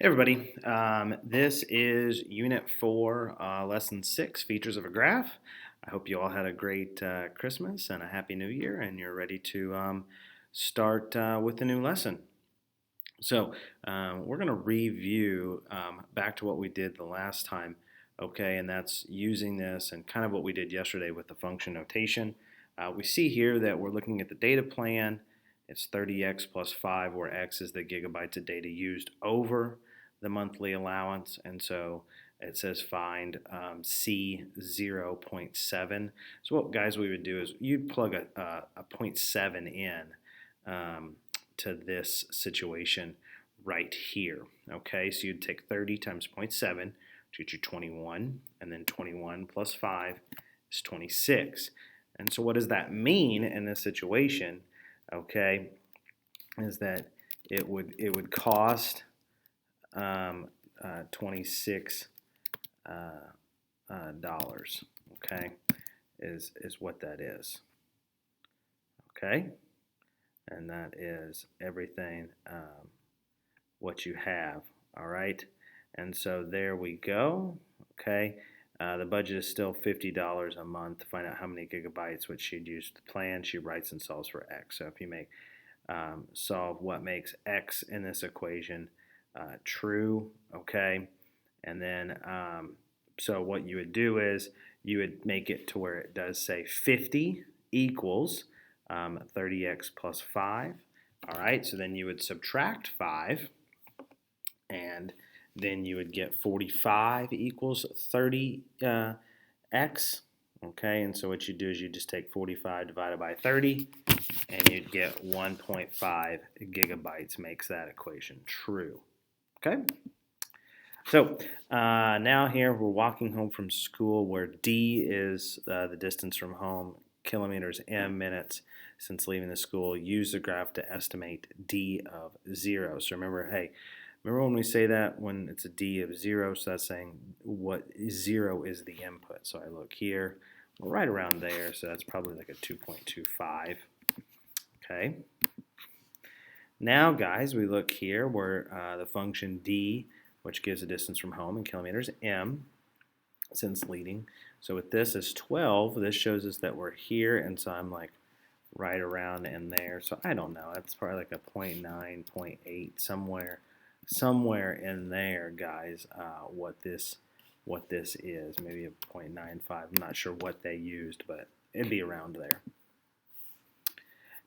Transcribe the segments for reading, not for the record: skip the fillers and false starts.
Hey everybody, this is Unit 4, Lesson 6, Features of a Graph. I hope you all had a great Christmas and a Happy New Year and you're ready to start with the new lesson. So we're going to review back to what we did the last time, okay, and that's using this and kind of what we did yesterday with the function notation. We see here that we're looking at the data plan. It's 30x plus 5, where x is the gigabytes of data used over the monthly allowance, and so it says find C 0.7. So what guys we would do is you'd plug a 0.7 in to this situation right here. Okay, so you'd take 30 times 0.7 to get you 21, and then 21 plus 5 is 26. And so what does that mean in this situation? Okay, is that it would cost 26 dollars. Okay, is what that is. Okay, and that is everything what you have. All right, and so there we go. Okay, the budget is still $50 a month to find out how many gigabytes, which she'd use the plan. She writes and solves for x. So if you make solve what makes x in this equation true, okay, and then so what you would do is you would make it to where it does say 50 equals 30x plus 5. All right, so then you would subtract 5, and then you would get 45 equals 30x. Okay, and so what you do is you just take 45 divided by 30, and you'd get 1.5 gigabytes makes that equation true. Okay, so now here we're walking home from school, where D is the distance from home, kilometers, M minutes since leaving the school. Use the graph to estimate D of 0. So remember, hey, remember when we say that when it's a D of 0, so that's saying what 0 is the input. So I look here, we're right around there, so that's probably like a 2.25. Okay. Now, guys, we look here where the function D, which gives the distance from home in kilometers, M, since leaving. So with this is 12, this shows us that we're here, and so I'm like right around in there. So I don't know, that's probably like a 0.9, 0.8, somewhere in there, guys, what this is. Maybe a 0.95. I'm not sure what they used, but it'd be around there.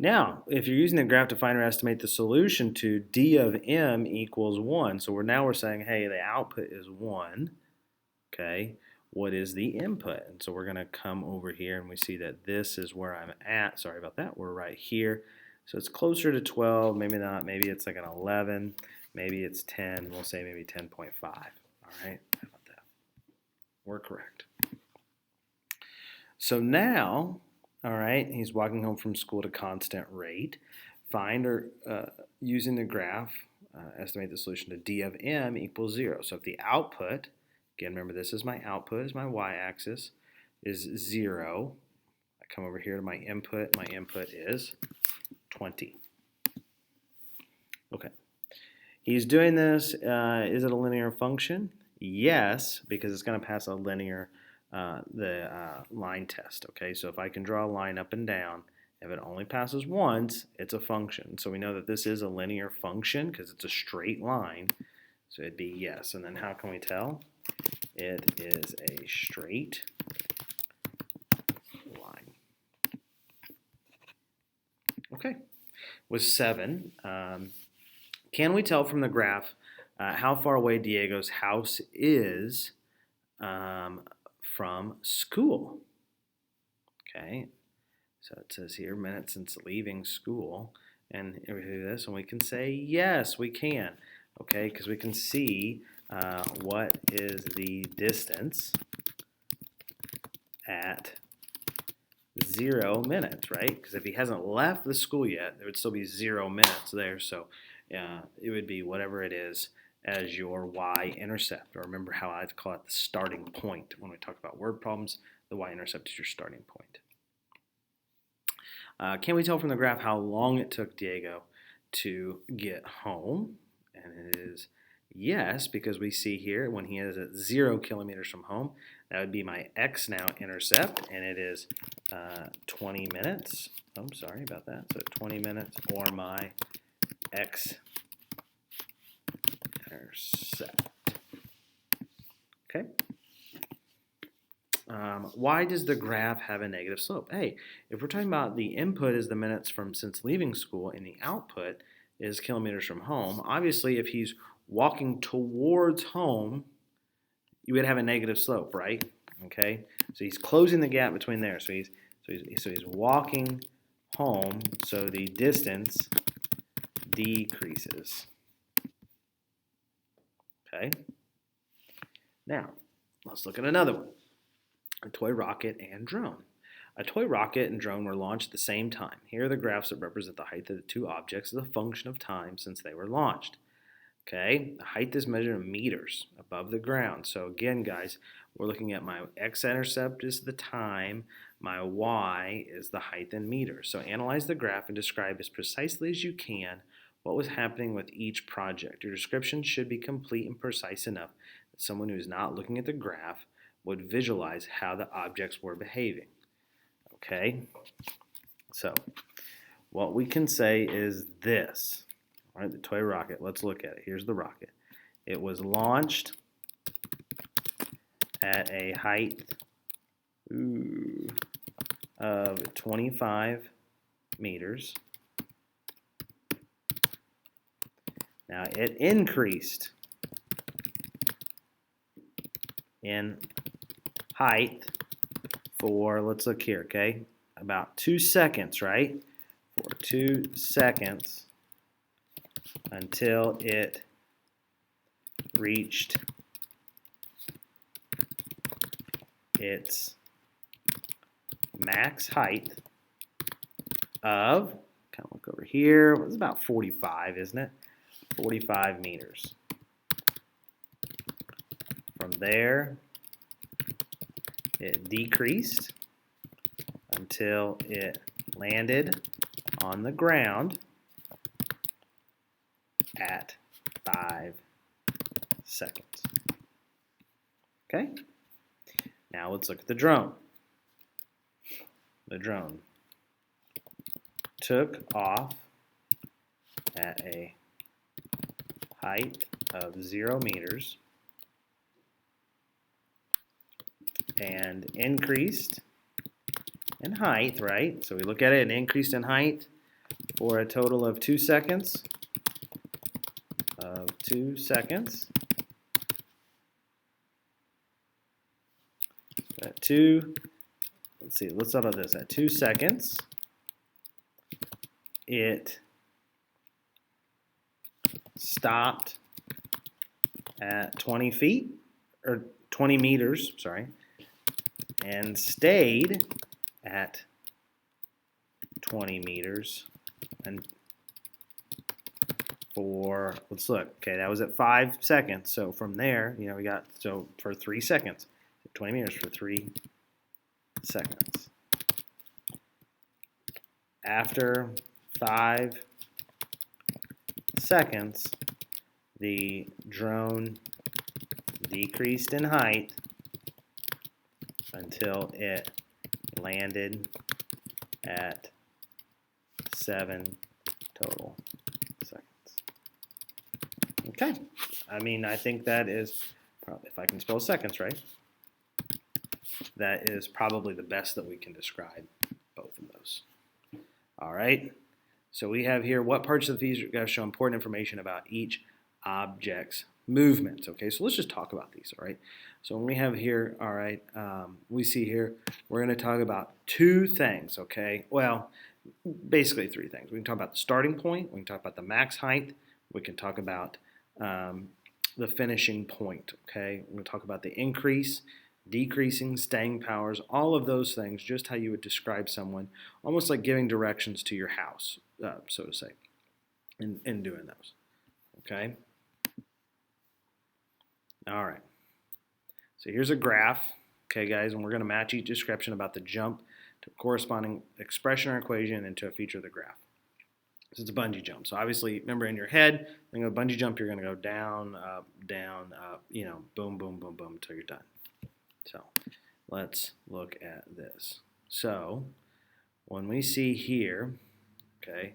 Now, if you're using the graph to find or estimate the solution to D of M equals 1, so we're saying, hey, the output is 1, okay, what is the input? And so we're going to come over here and we see that this is where I'm at. Sorry about that. We're right here. So it's closer to 12, maybe not, maybe it's like an 11, maybe it's 10, we'll say maybe 10.5. All right, how about that? We're correct. So now, all right, he's walking home from school at a constant rate. Find or using the graph, estimate the solution to D of M equals 0. So if the output, again, remember this is my output, is my y-axis, is 0. I come over here to my input. My input is 20. Okay. He's doing this. Is it a linear function? Yes, because it's going to pass a linear line test. Okay, so if I can draw a line up and down, if it only passes once, it's a function. So we know that this is a linear function because it's a straight line. So it'd be yes. And then how can we tell? It is a straight line. Okay, with 7, can we tell from the graph how far away Diego's house is from school? Okay, so it says here minutes since leaving school, and we do this, and we can say yes, we can. Okay, because we can see what is the distance at 0 minutes, right? Because if he hasn't left the school yet, there would still be 0 minutes there. So it would be whatever it is as your y-intercept. Or remember how I call it the starting point. When we talk about word problems, the y-intercept is your starting point. Can we tell from the graph how long it took Diego to get home? And it is Yes, because we see here when he is at 0 kilometers from home, that would be my x now intercept, and it is 20 minutes. Oh, sorry about that. So 20 minutes or my x intercept. Okay. Why does the graph have a negative slope? Hey, if we're talking about the input is the minutes from since leaving school and the output is kilometers from home, obviously if he's walking towards home, you would have a negative slope, right? Okay, so he's closing the gap between there. So he's walking home, so the distance decreases. Okay, now let's look at another one. A toy rocket and drone. A toy rocket and drone were launched at the same time. Here are the graphs that represent the height of the two objects as a function of time since they were launched. Okay, the height is measured in meters above the ground. So again, guys, we're looking at my x-intercept is the time, my y is the height in meters. So analyze the graph and describe as precisely as you can what was happening with each project. Your description should be complete and precise enough that someone who is not looking at the graph would visualize how the objects were behaving. Okay, so what we can say is this. All right, the toy rocket. Let's look at it. Here's the rocket. It was launched at a height of 25 meters. Now it increased in height for, let's look here, okay, about 2 seconds, right? For 2 seconds until it reached its max height of, kind of look over here, it was about 45, isn't it? 45 meters. From there, it decreased until it landed on the ground at 5 seconds. Okay? Now let's look at the drone. The drone took off at a height of 0 meters and increased in height, right? So we look at it and increased in height for a total of 2 seconds. At let's talk about this. At 2 seconds, it stopped at 20 feet, or 20 meters, sorry, and stayed at 20 meters and for, let's look, okay, that was at 5 seconds. So from there, you know, we got, so for 3 seconds, 20 meters for 3 seconds. After 5 seconds, the drone decreased in height until it landed at 7 total seconds. Okay, I mean, I think that is, if I can spell seconds right, that is probably the best that we can describe both of those. All right, so we have here what parts of the graph show important information about each object's movements. Okay, so let's just talk about these. All right, so when we have here, all right, we see here we're going to talk about 2 things. Okay, well, basically 3 things. We can talk about the starting point, we can talk about the max height, we can talk about the finishing point. Okay, we're going to talk about the increase, decreasing, staying powers, all of those things, just how you would describe someone, almost like giving directions to your house, so to say, in doing those. Okay? All right. So here's a graph, okay, guys, and we're going to match each description about the jump to a corresponding expression or equation and to a feature of the graph. So it's a bungee jump. So obviously, remember in your head, when you go bungee jump, you're going to go down, up, boom, boom, boom, boom until you're done. So let's look at this. So when we see here, okay,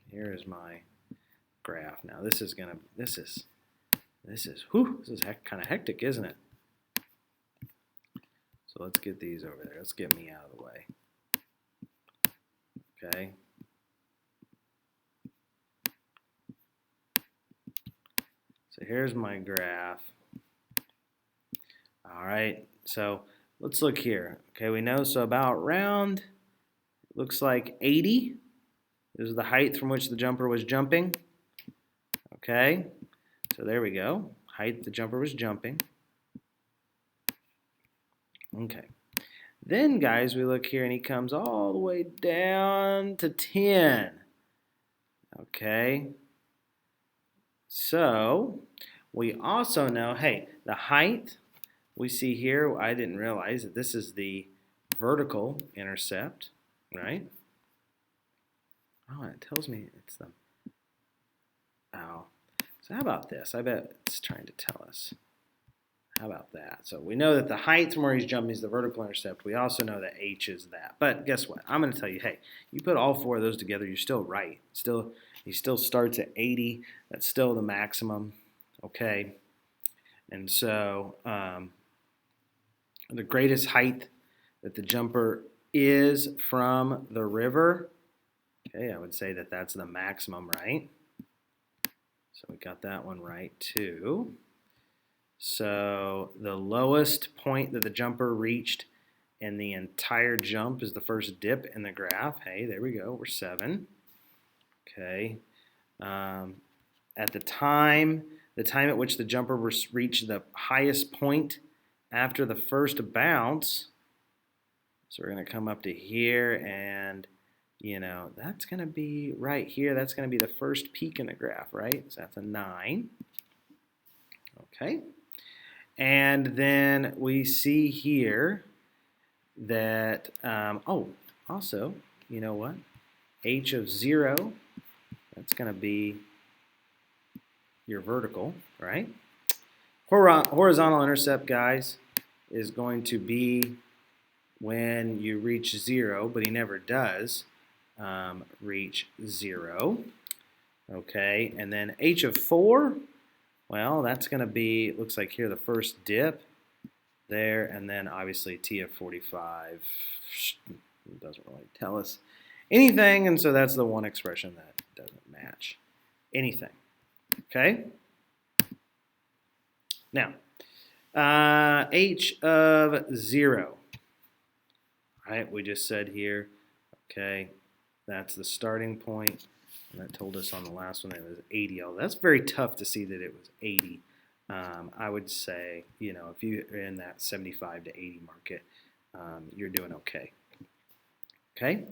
here is my graph. Now this is kind of hectic, isn't it? So let's get these over there. Let's get me out of the way. Okay. So here's my graph. All right, so let's look here. Okay, we know, so about round, looks like 80 is the height from which the jumper was jumping. Okay, so there we go. Height the jumper was jumping. Okay. Then, guys, we look here and he comes all the way down to 10. Okay. So, we also know, hey, the height we see here, I didn't realize that this is the vertical intercept, right? Oh, it tells me it's the, oh. So how about this? I bet it's trying to tell us. How about that? So we know that the height from where he's jumping is the vertical intercept. We also know that h is that. But guess what? I'm going to tell you, hey, you put all four of those together, you're still right. He still starts at 80. That's still the maximum. Okay. And so the greatest height that the jumper is from the river, okay, I would say that that's the maximum, right? So we got that one right too. So the lowest point that the jumper reached in the entire jump is the first dip in the graph. Hey, there we go. We're 7. Okay. At the time at which the jumper reached the highest point after the first bounce, so we're going to come up to here and, that's going to be right here. That's going to be the first peak in the graph, right? So that's a 9. Okay. And then we see here that, also, you know what? H of 0, that's going to be your vertical, right? Horizontal intercept, guys, is going to be when you reach 0, but he never does reach 0. Okay, and then H of 4, well, that's going to be, it looks like here, the first dip there, and then obviously T of 45 doesn't really tell us anything, and so that's the one expression that doesn't match anything. Okay? Now, H of 0. All right, we just said here, okay, that's the starting point. And that told us on the last one that it was 80. Oh, that's very tough to see that it was 80. I would say, if you're in that 75 to 80 market, you're doing okay. Okay?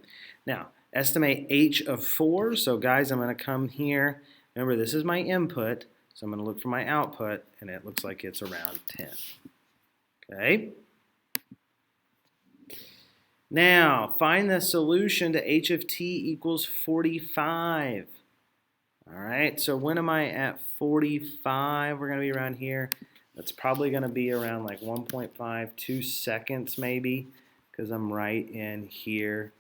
Now, estimate H of 4. So, guys, I'm going to come here. Remember, this is my input. So I'm going to look for my output, and it looks like it's around 10. Okay? Now, find the solution to H of t equals 45. All right, so when am I at 45? We're going to be around here. That's probably going to be around like 1.5, 2 seconds maybe, because I'm right in here.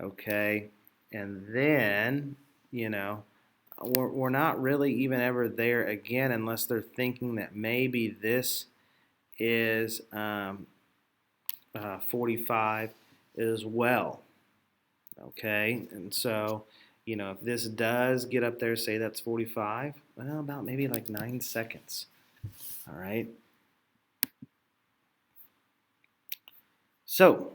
Okay, and then, we're not really even ever there again unless they're thinking that maybe this is 45 as well. Okay, and so, if this does get up there, say that's 45, well, about maybe like 9 seconds. All right. So,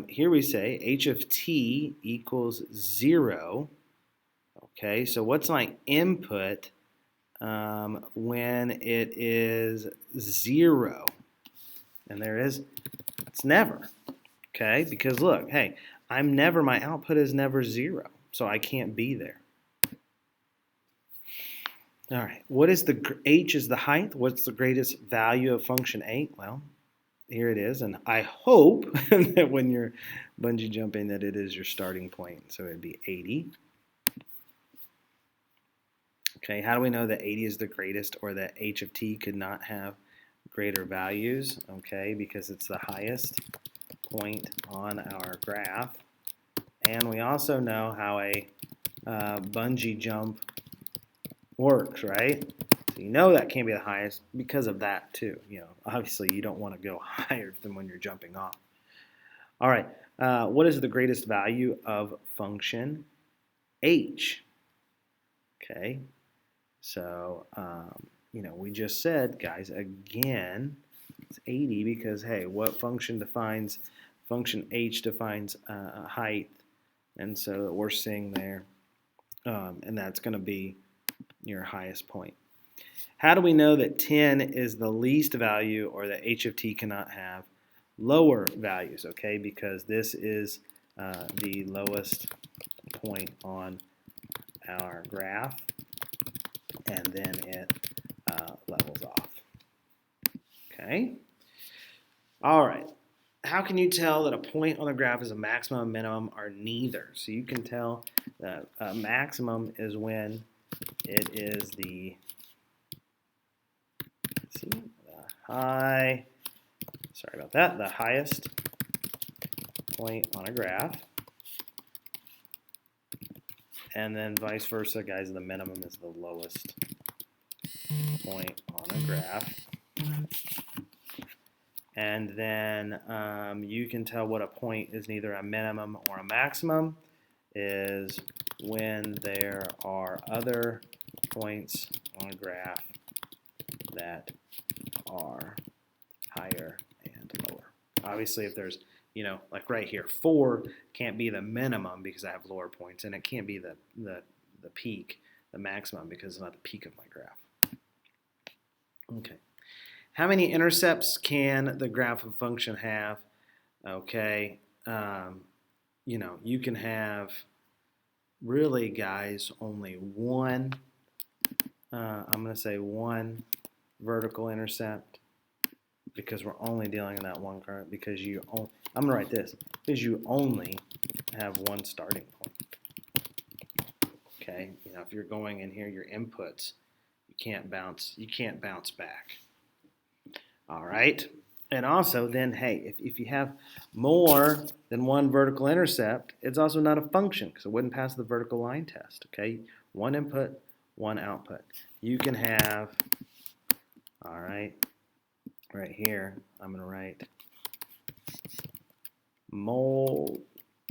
here we say H of t equals 0. Okay, so what's my input when it is 0? And there is, it's never. Okay, because look, hey, my output is never 0, so I can't be there. All right, what is H is the height. What's the greatest value of function 8? Well, here it is, and I hope that when you're bungee jumping that it is your starting point. So it'd be 80. Okay, how do we know that 80 is the greatest, or that h of t could not have greater values? Okay, because it's the highest point on our graph. And we also know how a bungee jump works, right? So you know that can't be the highest because of that too. You know, obviously you don't want to go higher than when you're jumping off. All right, what is the greatest value of function h? Okay, so you know, we just said, guys, again, it's 80 because, hey, what function defines, function h defines height, and so we're seeing there, and that's going to be your highest point. How do we know that 10 is the least value, or that h of t cannot have lower values? Okay, because this is the lowest point on our graph, and then it levels off. Okay. All right. How can you tell that a point on the graph is a maximum and minimum, or neither? So you can tell that a maximum is when it is the, the highest point on a graph. And then vice versa, guys, the minimum is the lowest point on a graph. And then you can tell what a point is neither a minimum or a maximum is when there are other points on a graph that are higher and lower. Obviously, if there's, you know, like right here, 4 can't be the minimum because I have lower points, and it can't be the peak, the maximum, because it's not the peak of my graph. Okay. How many intercepts can the graph of function have? Okay. You know, you can have, really, guys, only one, I'm going to say one vertical intercept, because we're only dealing in that one current, because you only, I'm going to write this, because you only have one starting point. Okay, you know, if you're going in here, your inputs, you can't bounce back. All right, and also then, hey, if you have more than one vertical intercept, it's also not a function, because it wouldn't pass the vertical line test. Okay, one input, one output. You can have, all right, right here, I'm going to write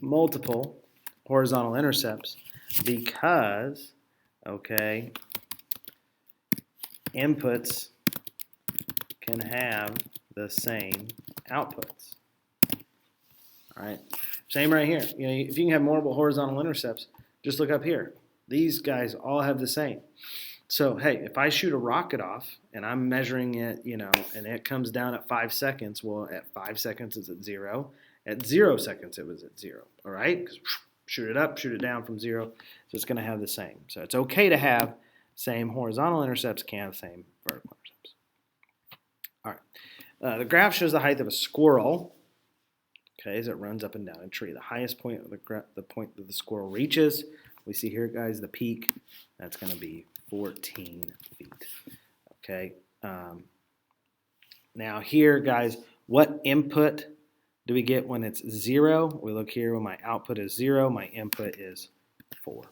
multiple horizontal intercepts, because, okay, inputs can have the same outputs. All right, same right here. You know, if you can have multiple horizontal intercepts, just look up here. These guys all have the same. So, hey, if I shoot a rocket off and I'm measuring it, you know, and it comes down at 5 seconds, well, at 5 seconds it's at 0. At 0 seconds it was at 0, all right? Because shoot it up, shoot it down from 0, so it's going to have the same. So it's okay to have same horizontal intercepts, can have same vertical intercepts. All right. The graph shows the height of a squirrel, okay, as it runs up and down a tree. The highest point of the point that the squirrel reaches, we see here, guys, the peak, that's going to be 14 feet. Okay. Now here, guys, what input do we get when it's 0? We look here when my output is 0, my input is 4.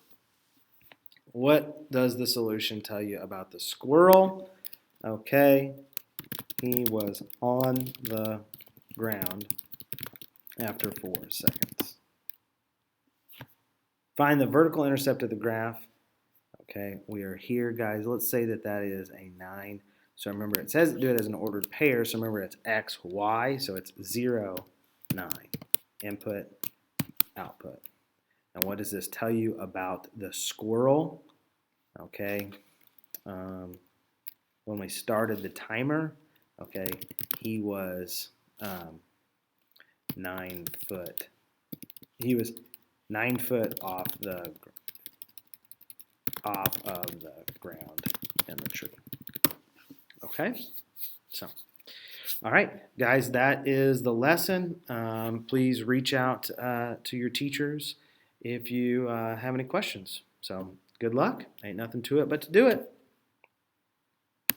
What does the solution tell you about the squirrel? Okay, he was on the ground after 4 seconds. Find the vertical intercept of the graph. Okay, we are here, guys. Let's say that that is a 9. So remember, it says do it as an ordered pair. So remember, it's x, y. So it's 0, 9. Input, output. And what does this tell you about the squirrel? Okay, when we started the timer, okay, he was 9 foot. He was 9 foot off of the ground in the tree. Okay, so All right, guys, that is the lesson. Please reach out to your teachers if you have any questions. So good luck. Ain't nothing to it but to do it.